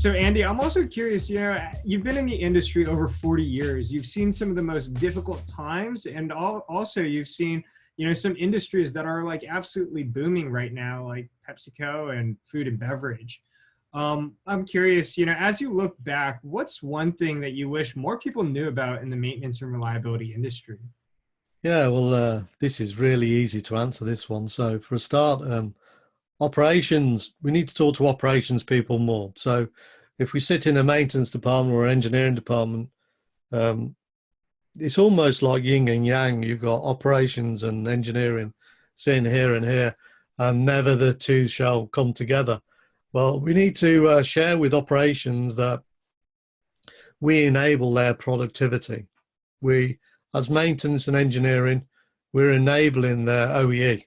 So Andy, I'm also curious, you've been in the industry over 40 years. You've seen some of the most difficult times and also you've seen, some industries that are like absolutely booming right now, like PepsiCo and food and beverage. I'm curious, as you look back, what's one thing that you wish more people knew about in the maintenance and reliability industry? Yeah, well, this is really easy to answer this one. So for a start, operations, we need to talk to operations people more. So if we sit in a maintenance department or engineering department, um, it's almost like yin and yang. You've got operations and engineering sitting here and here, and never the two shall come together. Well, we need to share with operations that we enable their productivity. We, as maintenance and engineering, we're enabling their OEE.